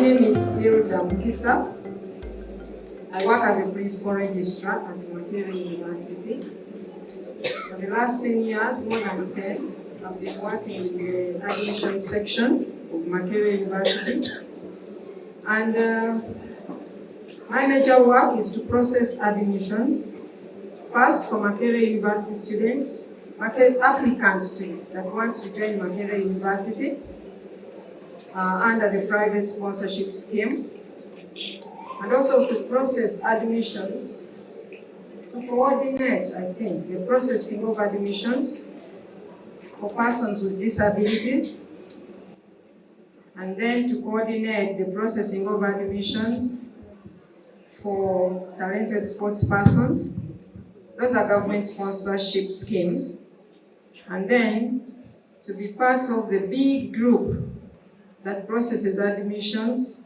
name is Hilda Mukisa. I work as a principal registrar at Makerere University. For the last 10 years, more than 10, I've been working in the admissions section of Makerere University. And my major work is to process admissions, first for Makerere University students, applicants that wants to join Makerere University under the private sponsorship scheme, and also to process admissions, to coordinate, I think, the processing of admissions for persons with disabilities, and then to coordinate the processing of admissions for talented sports persons. Those are government sponsorship schemes. And then to be part of the big group that processes admissions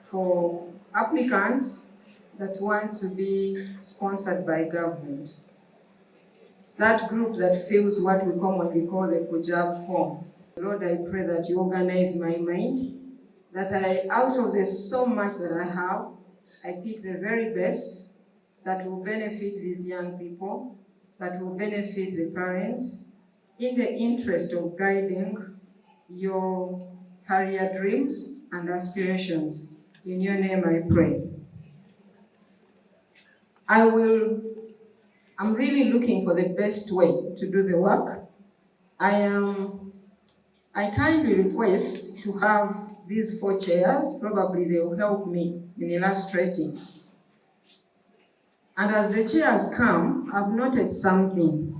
for applicants that want to be sponsored by government. That group that fills what we commonly call the Kujab form. Lord, I pray that you organize my mind, that out of the so much that I have, I pick the very best that will benefit these young people, that will benefit the parents, in the interest of guiding your career dreams and aspirations. In your name I pray. I'm really looking for the best way to do the work. I kindly request to have these 4 chairs. Probably they will help me in illustrating. And as the chairs come, I've noted something.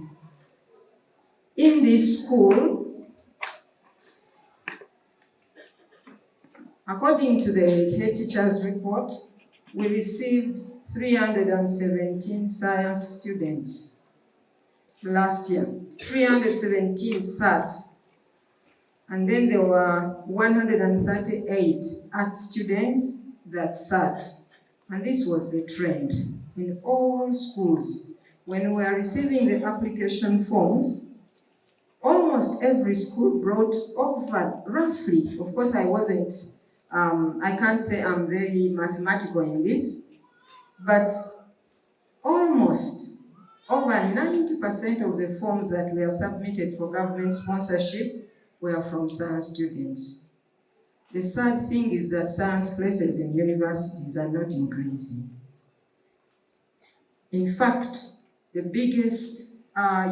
In this school, according to the head teacher's report, we received 317 science students last year. 317 sat. And then there were 138 art students that sat. And this was the trend in all schools. When we were receiving the application forms, almost every school brought over roughly, of course I can't say I'm very mathematical in this, but almost over 90% of the forms that were submitted for government sponsorship were from science students. The sad thing is that science places in universities are not increasing. In fact, the biggest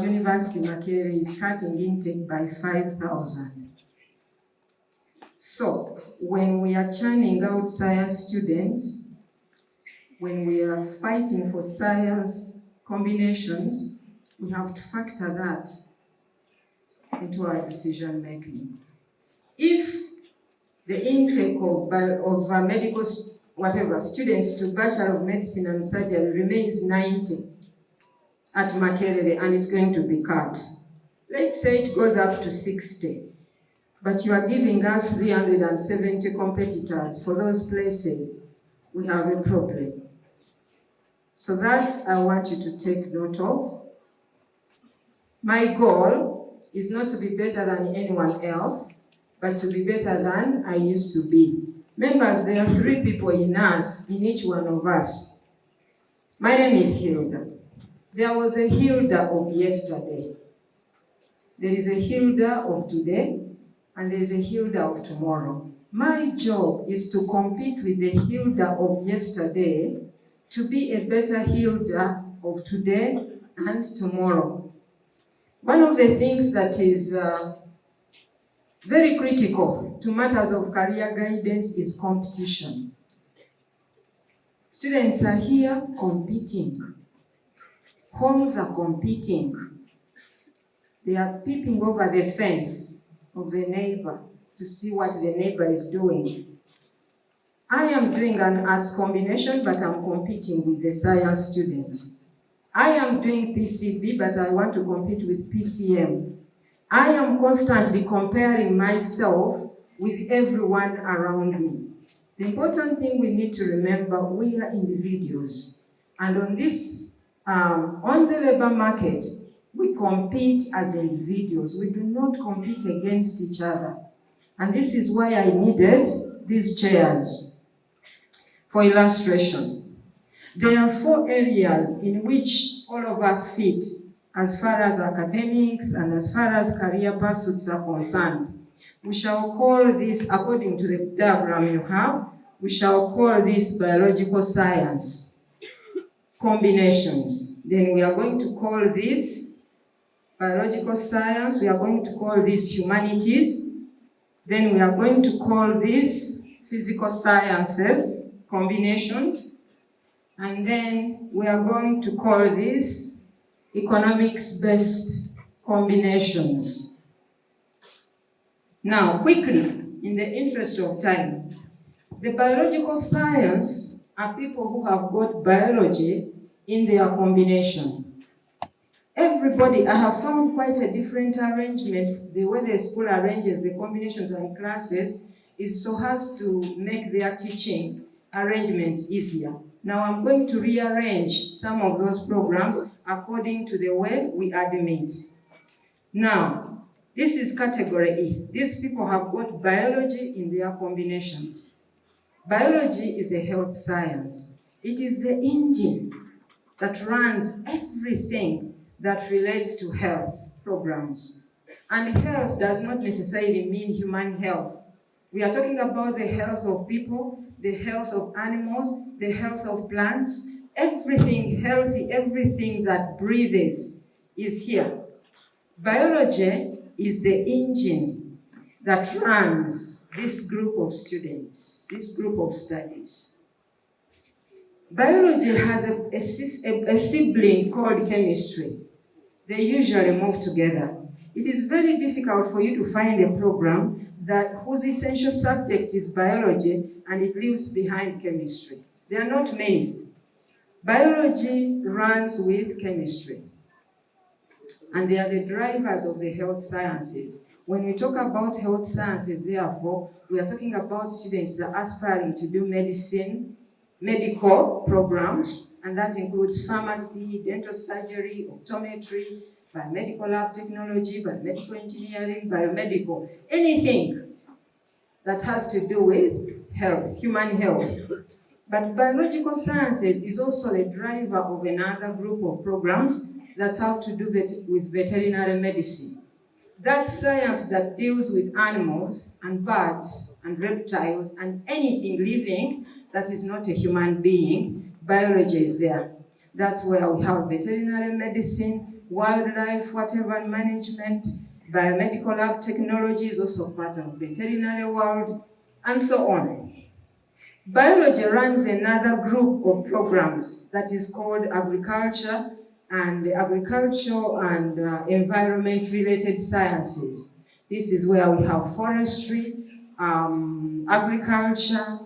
university, Makerere, is cutting intake by 5,000. So, when we are churning out science students, when we are fighting for science combinations, we have to factor that into our decision making. If the intake of medical students to Bachelor of Medicine and Surgery remains 90 at Makerere and it's going to be cut, let's say it goes up to 60, but you are giving us 370 competitors for those places, we have a problem. So that I want you to take note of. My goal is not to be better than anyone else, but to be better than I used to be. Members, there are 3 people in us, in each one of us. My name is Hilda. There was a Hilda of yesterday. There is a Hilda of today, and there is a Hilda of tomorrow. My job is to compete with the Hilda of yesterday to be a better Hilda of today and tomorrow. One of the things that is very critical to matters of career guidance is competition. Students are here competing. Homes are competing. They are peeping over the fence of the neighbor to see what the neighbor is doing. I am doing an arts combination, but I'm competing with the science student. I am doing PCB, but I want to compete with PCM. I am constantly comparing myself with everyone around me. The important thing we need to remember, we are individuals. And on this, on the labor market, we compete as individuals. We do not compete against each other. And this is why I needed these chairs for illustration. There are 4 areas in which all of us fit as far as academics and as far as career pursuits are concerned. We shall call this, according to the diagram you have, we shall call this biological science combinations. Then we are going to call this biological science, we are going to call this humanities, then we are going to call this physical sciences combinations, and then we are going to call this economics-based combinations. Now, quickly, in the interest of time, the biological science are people who have got biology in their combination. Everybody, I have found quite a different arrangement. The way the school arranges the combinations and classes is so as to make their teaching arrangements easier. Now I'm going to rearrange some of those programs according to the way we admit. Now, this is category E. These people have got biology in their combinations. Biology is a health science. It is the engine that runs everything that relates to health programs. And health does not necessarily mean human health. We are talking about the health of people, the health of animals, the health of plants, everything healthy, everything that breathes is here. Biology is the engine that runs this group of students, this group of studies. Biology has a sibling called chemistry. They usually move together. It is very difficult for you to find a program whose essential subject is biology and it leaves behind chemistry. There are not many. Biology runs with chemistry. And they are the drivers of the health sciences. When we talk about health sciences, therefore, we are talking about students that are aspiring to do medicine, medical programs, and that includes pharmacy, dental surgery, optometry, biomedical lab technology, biomedical engineering, biomedical, anything that has to do with health, human health. But biological sciences is also the driver of another group of programs that have to do with veterinary medicine. That science that deals with animals and birds and reptiles and anything living that is not a human being, biology is there. That's where we have veterinary medicine, wildlife, whatever management, biomedical lab technology is also part of veterinary world, and so on. Biology runs another group of programs that is called agriculture and environment-related sciences. This is where we have forestry, agriculture,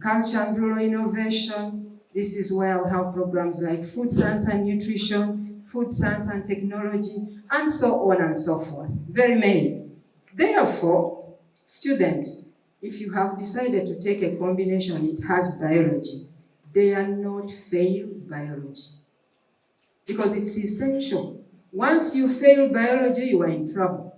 culture and rural innovation. This is where we have programs like food science and nutrition, food science and technology, and so on and so forth. Very many. Therefore, students, if you have decided to take a combination, it has biology. Dare not fail biology. Because it's essential. Once you fail biology, you are in trouble.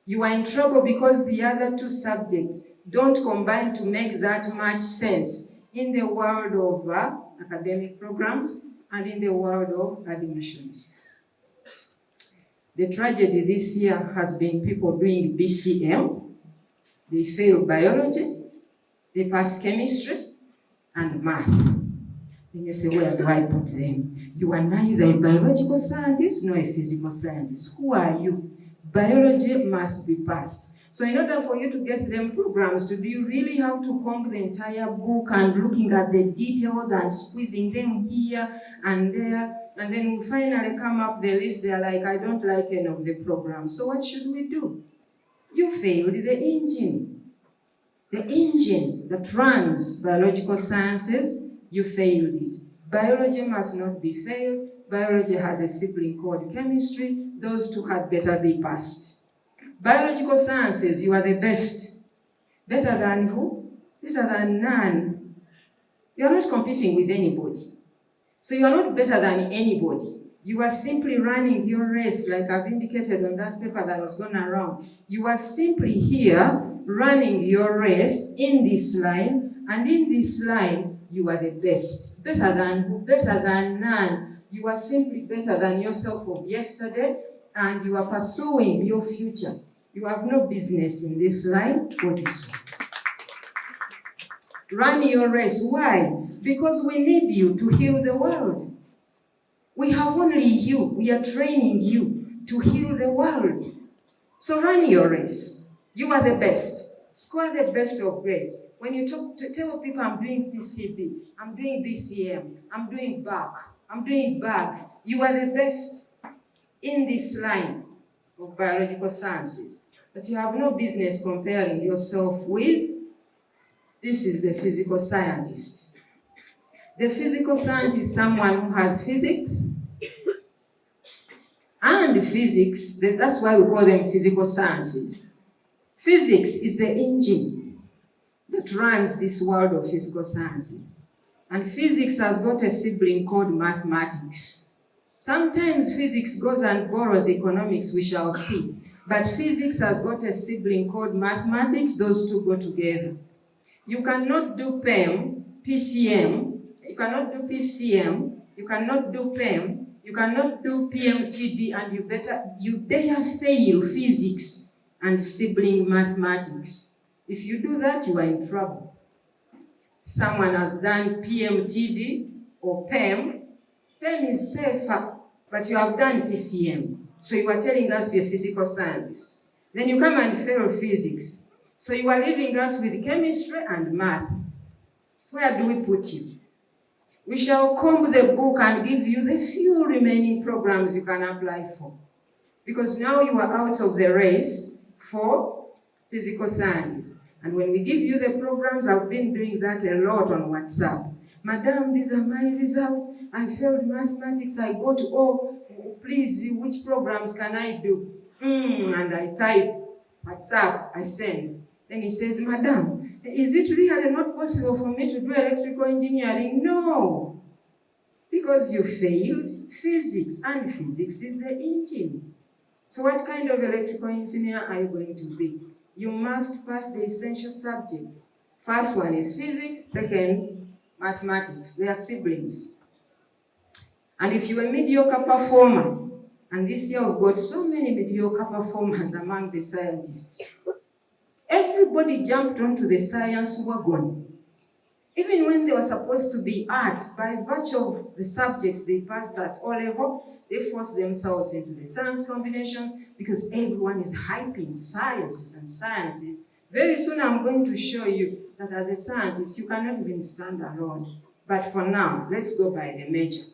You are in trouble because the other two subjects don't combine to make that much sense in the world of academic programs and in the world of admissions. The tragedy this year has been people doing BCM. They fail biology, they pass chemistry, and math. Then you say, where do I put them? You are neither a biological scientist nor a physical scientist. Who are you? Biology must be passed. So in order for you to get them programs to do, you really have to comb the entire book and looking at the details and squeezing them here and there. And then we finally come up the list, they're like, I don't like any of the programs. So what should we do? You failed the engine. The engine that runs biological sciences, you failed it. Biology must not be failed. Biology has a sibling called chemistry. Those two had better be passed. Biological sciences, you are the best. Better than who? Better than none. You are not competing with anybody. So you are not better than anybody. You are simply running your race, like I've indicated on that paper that was gone around. You are simply here running your race in this line, and in this line, you are the best. Better than who? Better than none. You are simply better than yourself of yesterday, and you are pursuing your future. You have no business in this line or this one. Run your race. Why? Because we need you to heal the world. We have only you. We are training you to heal the world. So run your race. You are the best. Score the best of grades. When you tell people I'm doing PCB, I'm doing BCM, I'm doing back, you are the best in this line of biological sciences. But you have no business comparing yourself with, this is the physical scientist. The physical scientist is someone who has physics, and physics, that's why we call them physical sciences. Physics is the engine that runs this world of physical sciences. And physics has got a sibling called mathematics. Sometimes physics goes and borrows economics, we shall see. But physics has got a sibling called mathematics, those two go together. You cannot do PCM, you cannot do PCM, you cannot do PEM, you cannot do PMTD, and you dare fail physics and sibling mathematics. If you do that, you are in trouble. Someone has done PMTD or PEM. PEM is safer, but you have done PCM. So you are telling us you're a physical scientist. Then you come and fail physics. So you are leaving us with chemistry and math. Where do we put you? We shall comb the book and give you the few remaining programs you can apply for. Because now you are out of the race for physical science. And when we give you the programs, I've been doing that a lot on WhatsApp. Madam, these are my results. I failed mathematics. I got O. Please, which programs can I do? And I type WhatsApp, I send. Then he says, Madam, is it really not possible for me to do electrical engineering? No. Because you failed physics, and physics is the engine. So what kind of electrical engineer are you going to be? You must pass the essential subjects. First one is physics, second, mathematics. They are siblings. And if you're a mediocre performer, and this year we've got so many mediocre performers among the scientists, everybody jumped onto the science wagon. Even when they were supposed to be arts, by virtue of the subjects they passed at O level, they forced themselves into the science combinations because everyone is hyping sciences and sciences. Very soon I'm going to show you that as a scientist, you cannot even stand alone. But for now, let's go by the major.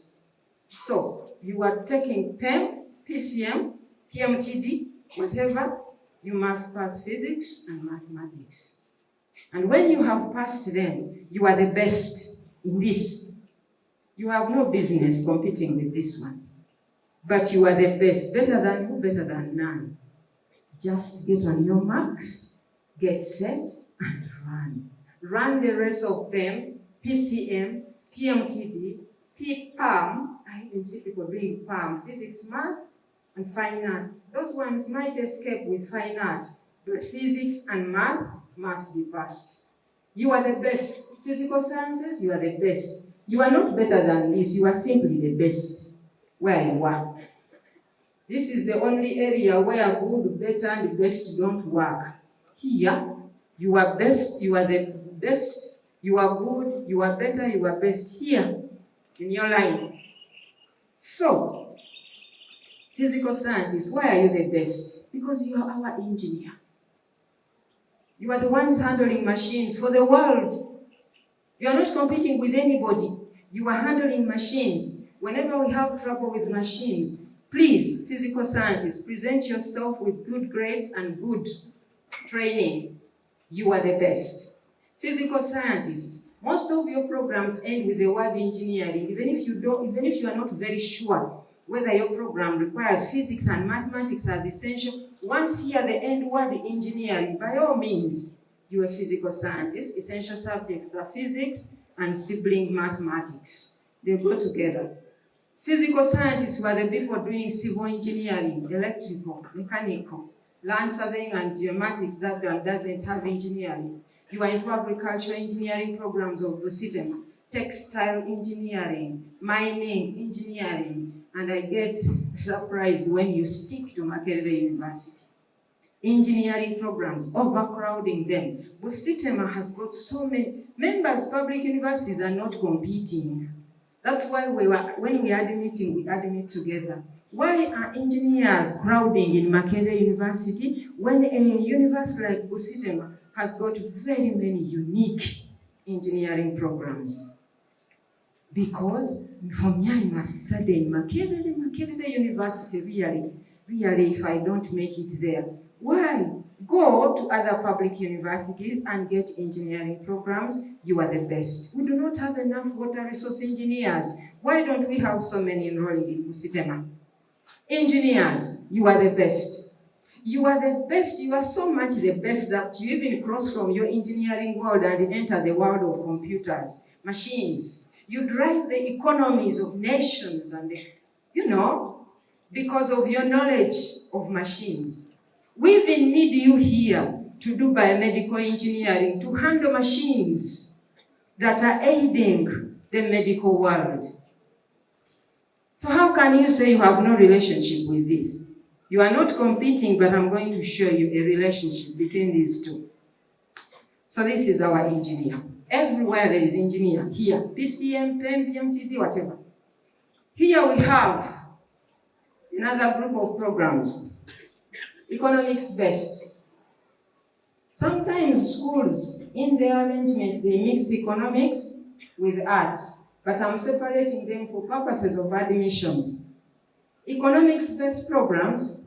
So, you are taking PEM, PCM, PMTD, whatever, you must pass physics and mathematics. And when you have passed them, you are the best in this. You have no business competing with this one. But you are the best. Better than who? Better than none. Just get on your marks, get set, and run. Run the rest of PEM, PCM, PMTD, PAM. I even see people doing PAM, physics, math, and fine art. Those ones might escape with fine art, but physics and math must be passed. You are the best. Physical sciences, you are the best. You are not better than this, you are simply the best where you are. This is the only area where good, better, and best don't work. Here, you are best, you are the best, you are good, you are better, you are best. Here, in your line. So, physical scientists, why are you the best? Because you are our engineer. You are the ones handling machines for the world. You are not competing with anybody. You are handling machines. Whenever we have trouble with machines, please, physical scientists, present yourself with good grades and good training. You are the best. Physical scientists, most of your programs end with the word engineering, even if you are not very sure whether your program requires physics and mathematics as essential. Once here the end word engineering, by all means, you are a physical scientist. Essential subjects are physics and sibling mathematics. They go together. Physical scientists were the people doing civil engineering, electrical, mechanical, land surveying and geomatics. That doesn't have engineering. You are into agricultural engineering programs of Busitema, textile engineering, mining engineering, and I get surprised when you stick to Makerere University. Engineering programs, overcrowding them. Busitema has got so many members. Public universities are not competing. That's why when we admit together. Why are engineers crowding in Makerere University when a university like Busitema has got very many unique engineering programs? Because from here I must study in Makerere University, really, if I don't make it there. Why? Go to other public universities and get engineering programs. You are the best. We do not have enough water resource engineers. Why don't we have so many enrolling in Busitema? Engineers, you are the best. You are the best. You are so much the best that you even cross from your engineering world and enter the world of computers, machines. You drive the economies of nations and, because of your knowledge of machines. We even need you here to do biomedical engineering, to handle machines that are aiding the medical world. So how can you say you have no relationship with this? You are not competing, but I'm going to show you a relationship between these two. So this is our engineer. Everywhere there is engineer. Here, PCM, PEM, PMTD, whatever. Here we have another group of programs. Economics based. Sometimes schools, in their arrangement, they mix economics with arts, but I'm separating them for purposes of admissions. Economics based programs,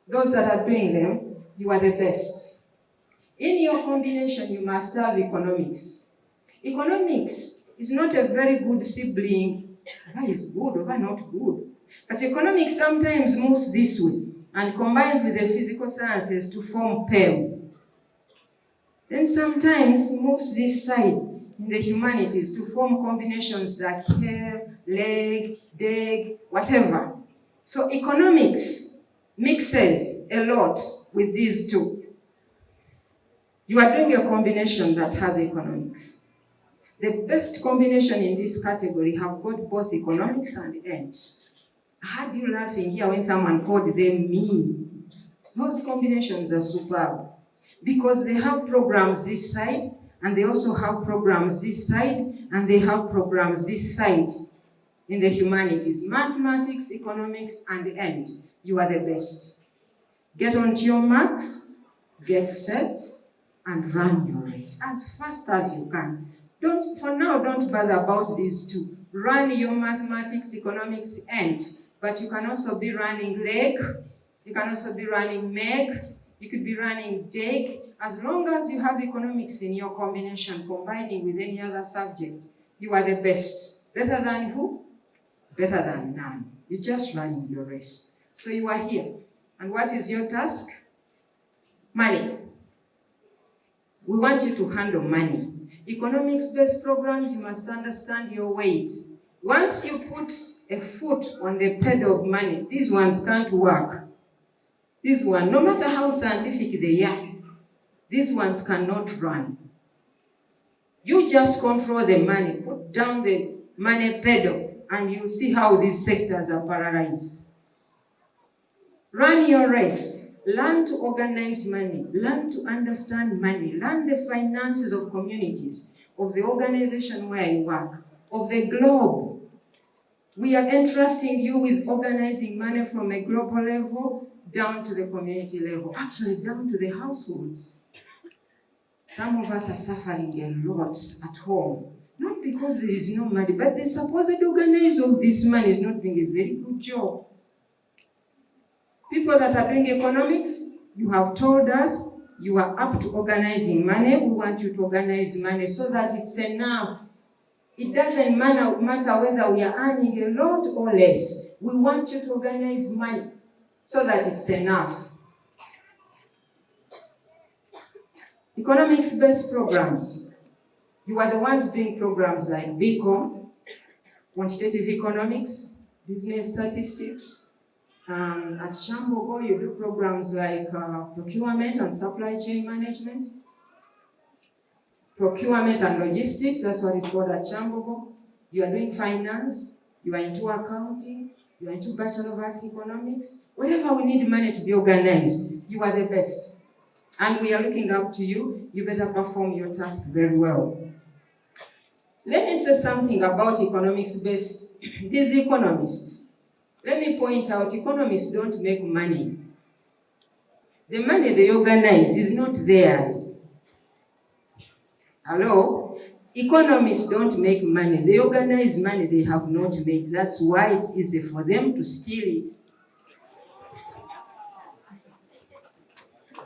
those that are doing them, you are the best. In your combination, you must have economics. Economics is not a very good sibling. Why is good or why not good? But economics sometimes moves this way and combines with the physical sciences to form PEM. Then sometimes moves this side in the humanities to form combinations like hair, leg, DEG, whatever. So economics mixes a lot with these two. You are doing a combination that has economics. The best combination in this category have got both economics and ed. I had you laughing here when someone called them mean. Those combinations are superb because they have programs this side and they also have programs this side and they have programs this side in the humanities. Mathematics, economics, and ed. You are the best. Get onto your marks, get set, and run your race as fast as you can. Don't bother about these two. Run your mathematics, economics, and but you can also be running leg, you can also be running MEG, you could be running DEG. As long as you have economics in your combination, combining with any other subject, you are the best. Better than who? Better than none. You're just running your race. So you are here. And what is your task? Money. We want you to handle money. Economics-based programs, you must understand your weights. Once you put a foot on the pedal of money, these ones can't work. These ones, no matter how scientific they are, these ones cannot run. You just control the money, put down the money pedal, and you see how these sectors are paralyzed. Run your race. Learn to organize money. Learn to understand money. Learn the finances of communities, of the organization where you work, of the globe. We are entrusting you with organizing money from a global level down to the community level, actually down to the households. Some of us are suffering a lot at home, not because there is no money, but the supposed organizer of this money is not doing a very good job. People that are doing economics, you have told us you are up to organizing money. We want you to organize money so that it's enough. It doesn't matter whether we are earning a lot or less. We want you to organize money so that it's enough. Economics-based programs. You are the ones doing programs like BCom, quantitative economics, business statistics. At Chambogo, you do programs like procurement and supply chain management. Procurement and logistics, that's what it's called at Chambogo. You are doing finance, you are into accounting, you are into Bachelor of Arts Economics. Wherever we need money to be organized, you are the best. And we are looking up to you. You better perform your task very well. Let me say something about economics-based. These economists, let me point out, economists don't make money. The money they organize is not theirs. Hello? Economists don't make money. They organize money they have not made. That's why it's easy for them to steal it.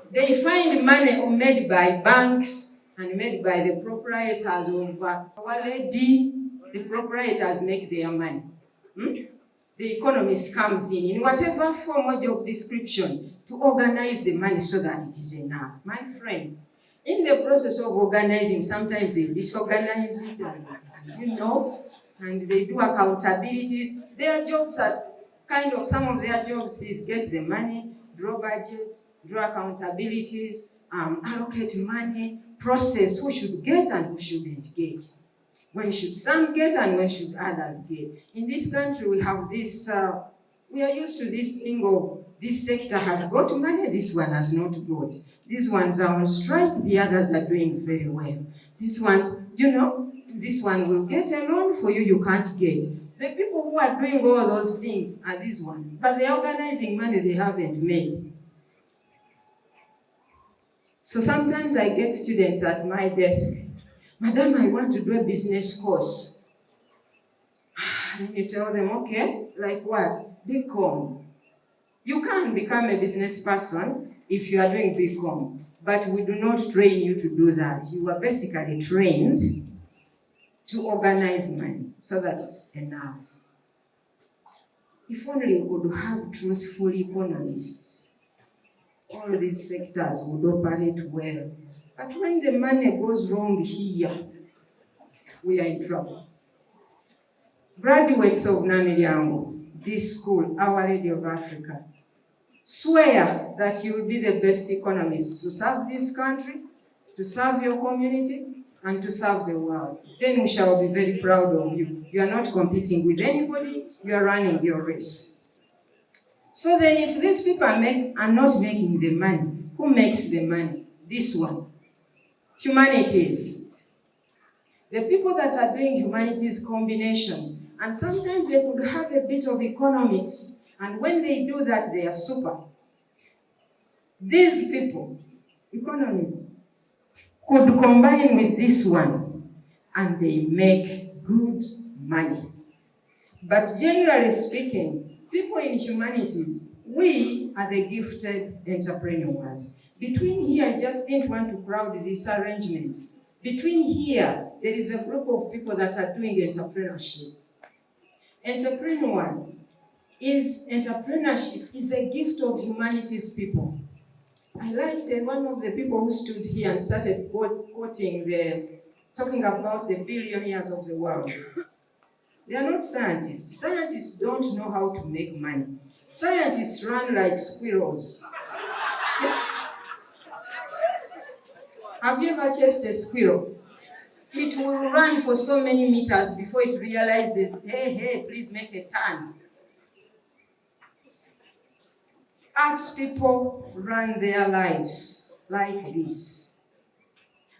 They find money made by banks and made by the proprietors of our lady. The proprietors make their money. The economist comes in whatever form or job description to organize the money so that it is enough. My friend, in the process of organizing, sometimes they disorganize it, and they do accountabilities. Their jobs are some of their jobs is get the money, draw budgets, draw accountabilities, allocate money, process who should get and who shouldn't get. When should some get and when should others get? In this country, we have this, we are used to this thing of this sector has got money, this one has not got. These ones are on strike, the others are doing very well. These ones, this one will get a loan for you, you can't get. The people who are doing all those things are these ones, but they're organizing money they haven't made. So sometimes I get students at my desk, Madam, I want to do a business course. And you tell them, okay, like what? BCom. You can become a business person if you are doing BCom, but we do not train you to do that. You are basically trained to organize money so that it's enough. If only we could have truthful economists, all these sectors would operate well. But when the money goes wrong here, we are in trouble. Graduates of Namilyango, this school, Our Lady of Africa, swear that you will be the best economists to serve this country, to serve your community, and to serve the world. Then we shall be very proud of you. You are not competing with anybody, you are running your race. So then if these people are not making the money, who makes the money? This one. Humanities. The people that are doing humanities combinations, and sometimes they could have a bit of economics, and when they do that, they are super. These people, economists, could combine with this one, and they make good money. But generally speaking, people in humanities, we are the gifted entrepreneurs. Between here, I just didn't want to crowd this arrangement. Between here, there is a group of people that are doing entrepreneurship. Entrepreneurship is a gift of humanities people. I liked one of the people who stood here and started talking about the billionaires of the world. They are not scientists. Scientists don't know how to make money. Scientists run like squirrels. Have you ever chased a squirrel? It will run for so many meters before it realizes, hey, please make a turn. Arts people run their lives like this.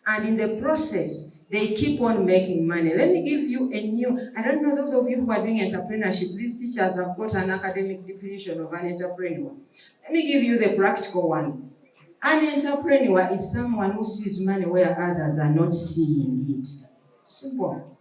And in the process, they keep on making money. Let me give you I don't know, those of you who are doing entrepreneurship, these teachers have got an academic definition of an entrepreneur. Let me give you the practical one. An entrepreneur is someone who sees money where others are not seeing it. Simple.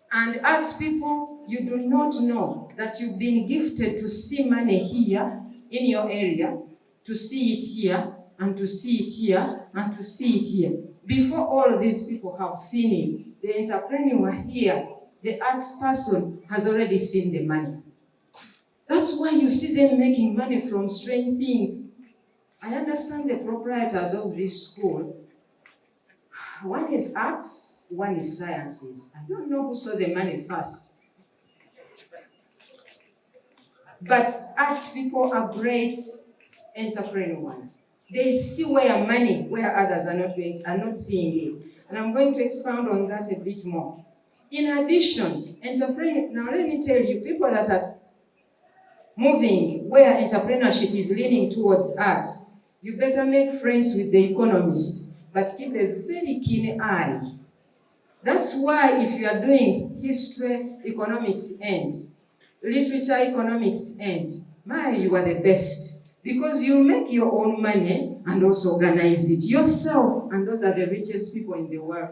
And as people, you do not know that you've been gifted to see money here in your area, to see it here, and to see it here, and to see it here. Before all these people have seen it, the entrepreneur here, the arts person, has already seen the money. That's why you see them making money from strange things. I understand the proprietors of this school. One is arts, one is sciences. I don't know who saw the money first. But arts people are great entrepreneurs. They see where others are not seeing it. And I'm going to expound on that a bit more. In addition, now let me tell you, people that are moving where entrepreneurship is leaning towards arts, you better make friends with the economist, but keep a very keen eye. That's why if you are doing history, economics, and literature, economics, and you are the best. Because you make your own money and also organize it yourself, and those are the richest people in the world.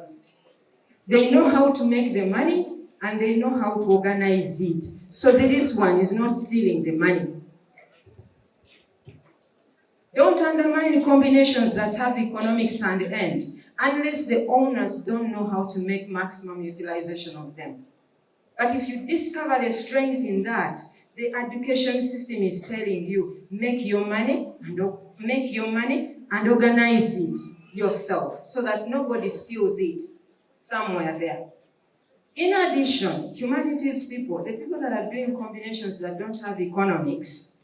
They know how to make the money and they know how to organize it. So this one is not stealing the money. Don't undermine combinations that have economics and end, unless the owners don't know how to make maximum utilization of them. But if you discover the strength in that, the education system is telling you, make your money and organize it yourself so that nobody steals it somewhere there. In addition, humanities people, the people that are doing combinations that don't have economics,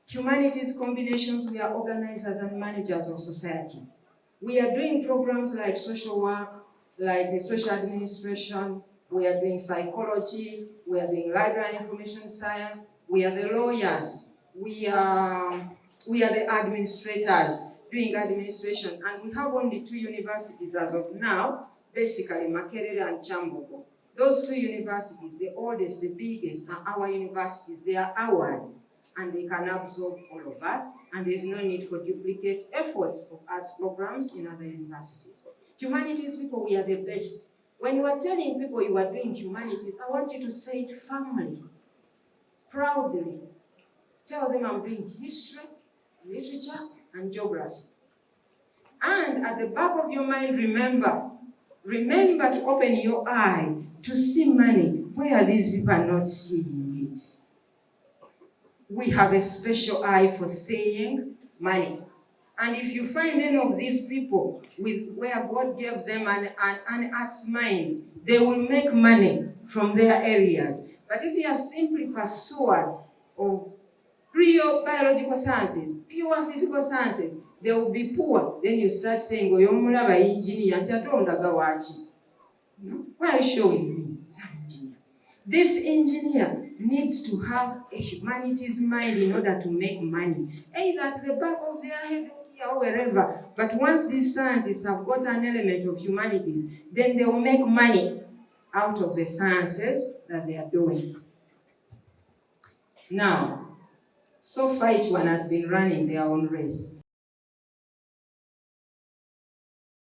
humanities combinations, we are organizers and managers of society. We are doing programs like social work, like the social administration, we are doing psychology, we are doing library and information science, we are the lawyers, we are the administrators doing administration, and we have only 2 universities as of now, basically Makerere and Chambogo. Those 2 universities, the oldest, the biggest, are our universities. They are ours, and they can absorb all of us, and there's no need for duplicate efforts of arts programs in other universities. Humanities people, we are the best. When you are telling people you are doing humanities, I want you to say it firmly, proudly. Tell them I'm doing history, literature, and geography. And at the back of your mind, remember to open your eye to see money where these people are not seeing it. We have a special eye for seeing money. And if you find any of these people where God gave them an arts mind, they will make money from their areas. But if you are simply pursuers of real biological sciences, pure physical sciences, they will be poor. Then you start saying, "Oyomulaba engineer, why are you showing me some engineer?" This engineer needs to have a humanities mind in order to make money, either at the back of their head or wherever. But once these scientists have got an element of humanities, then they will make money out of the sciences that they are doing. Now, so far each one has been running their own race.